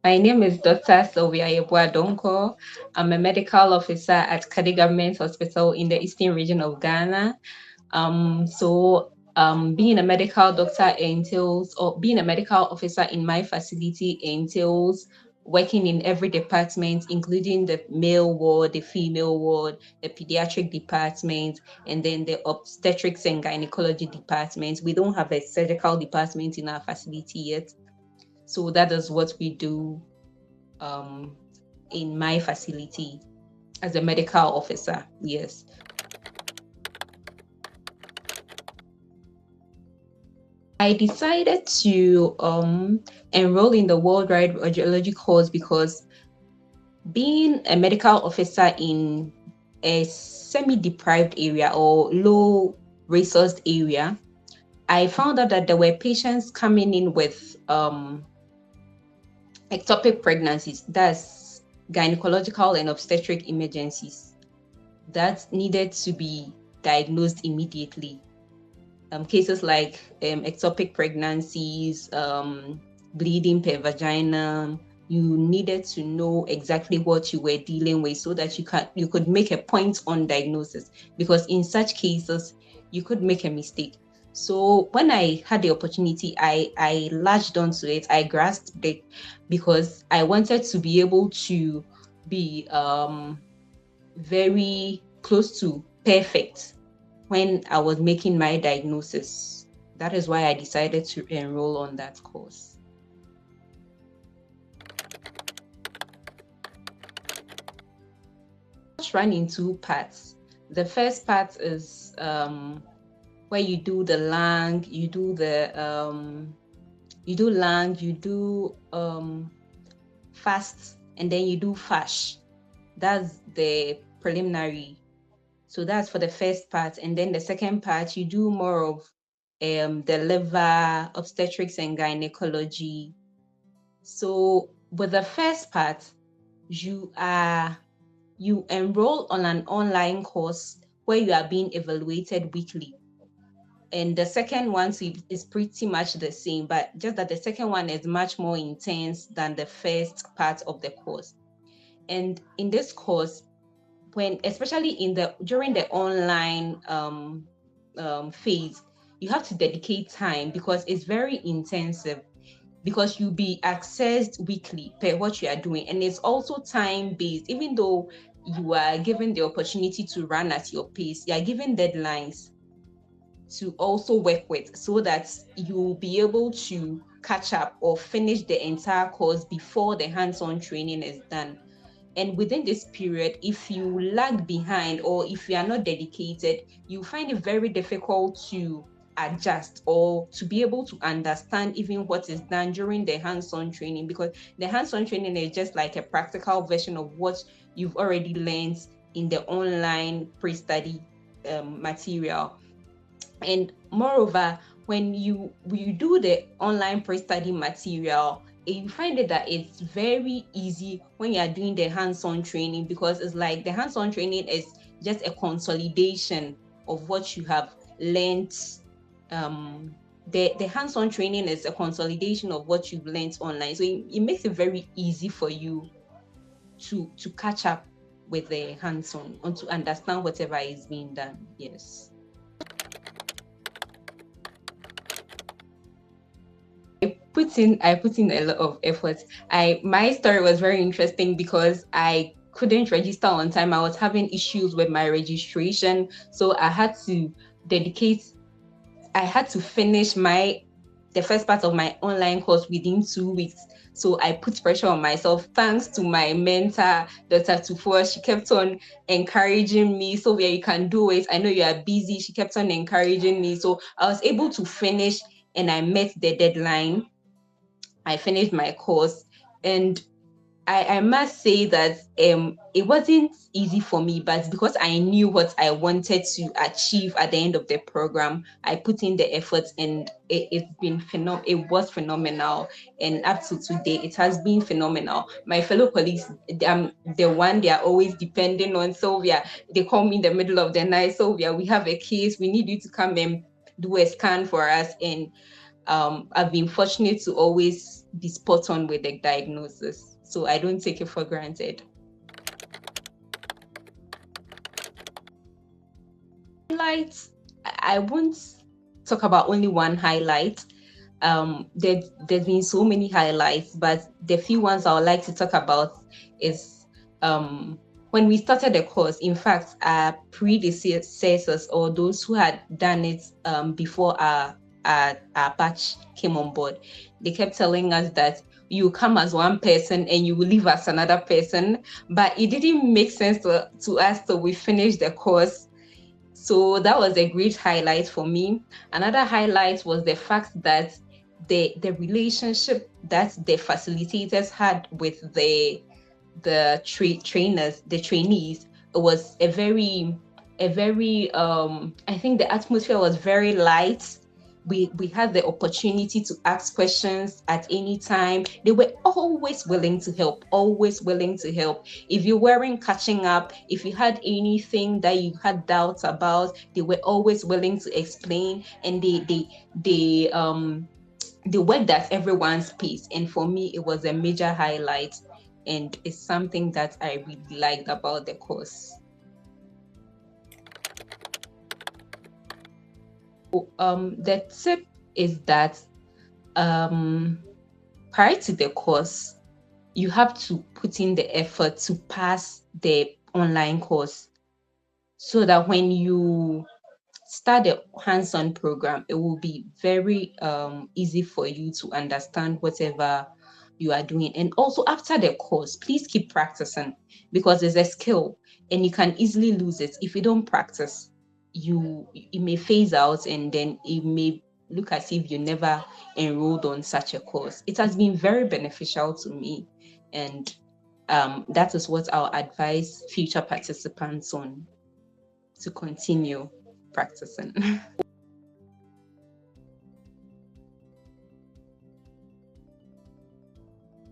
My name is Dr. Sylvia Yeboah Donkor. I'm a medical officer at Kadi Government Hospital in the Eastern region of Ghana. Being a medical doctor entails, or being a medical officer in my facility entails working in every department, including the male ward, the female ward, the pediatric department, and then the obstetrics and gynecology department. We don't have a surgical department in our facility yet. So that is what we do in my facility as a medical officer. Yes. I decided to enroll in the worldwide radiology course because being a medical officer in a semi-deprived area or low resourced area, I found out that there were patients coming in with ectopic pregnancies, that's gynecological and obstetric emergencies, that needed to be diagnosed immediately. Cases like ectopic pregnancies, bleeding per vagina, you needed to know exactly what you were dealing with so that you could make a point on diagnosis, because in such cases you could make a mistake. So when I had the opportunity, I latched onto it, I grasped it, because I wanted to be able to be very close to perfect when I was making my diagnosis. That is why I decided to enroll on that course. It's run in two parts. The first part is where you do the lung, you do fast, and then you do FASH. That's the preliminary. So that's for the first part. And then the second part, you do more of the liver, obstetrics and gynecology. So with the first part, you enroll on an online course where you are being evaluated weekly. And the second one is pretty much the same, but just that the second one is much more intense than the first part of the course. And in this course, especially during the online phase, you have to dedicate time because it's very intensive, because you'll be accessed weekly per what you are doing, and it's also time based. Even though you are given the opportunity to run at your pace, you are given deadlines to also work with, so that you'll be able to catch up or finish the entire course before the hands-on training is done. And within this period, if you lag behind or if you are not dedicated, you find it very difficult to adjust or to be able to understand even what is done during the hands-on training, because the hands-on training is just like a practical version of what you've already learned in the online pre-study material. And moreover, when you do the online pre-study material, you find it that it's very easy when you are doing the hands-on training, because it's like the hands-on training is just a consolidation of what you have learned. The hands-on training is a consolidation of what you've learned online, so it makes it very easy for you to catch up with the hands-on and to understand whatever is being done. Yes. I put in a lot of effort. My story was very interesting because I couldn't register on time. I was having issues with my registration, so I had to finish the first part of my online course within 2 weeks. So I put pressure on myself. Thanks to my mentor, Dr. Tufo, she kept on encouraging me. Sylvia, you can do it. I know you are busy. She kept on encouraging me. So I was able to finish, and I met the deadline. I finished my course, and I must say that it wasn't easy for me, but because I knew what I wanted to achieve at the end of the program, I put in the effort, and it was phenomenal. And up to today, it has been phenomenal. My fellow colleagues, they are always depending on. Sylvia, they call me in the middle of the night. Sylvia, we have a case. We need you to come and do a scan for us. And I've been fortunate to always be spot on with the diagnosis, so I don't take it for granted. Highlights, I won't talk about only one highlight. There's been so many highlights, but the few ones I would like to talk about is when we started the course. In fact, our predecessors, or those who had done it before our batch came on board, they kept telling us that you come as one person and you will leave as another person, but it didn't make sense to us, so we finished the course. So that was a great highlight for me. Another highlight was the fact that the relationship that the facilitators had with the trainers, the trainees, it was a very I think the atmosphere was very light. We had the opportunity to ask questions at any time. They were always willing to help, always willing to help. If you weren't catching up, if you had anything that you had doubts about, they were always willing to explain, and they worked at everyone's pace. And for me, it was a major highlight, and it's something that I really liked about the course. The tip is that prior to the course, you have to put in the effort to pass the online course, so that when you start the hands-on program, it will be very easy for you to understand whatever you are doing. And also after the course, please keep practicing, because it's a skill and you can easily lose it if you don't practice. It may phase out, and then it may look as if you never enrolled on such a course. It has been very beneficial to me, and that is what I'll advise future participants on, to continue practicing.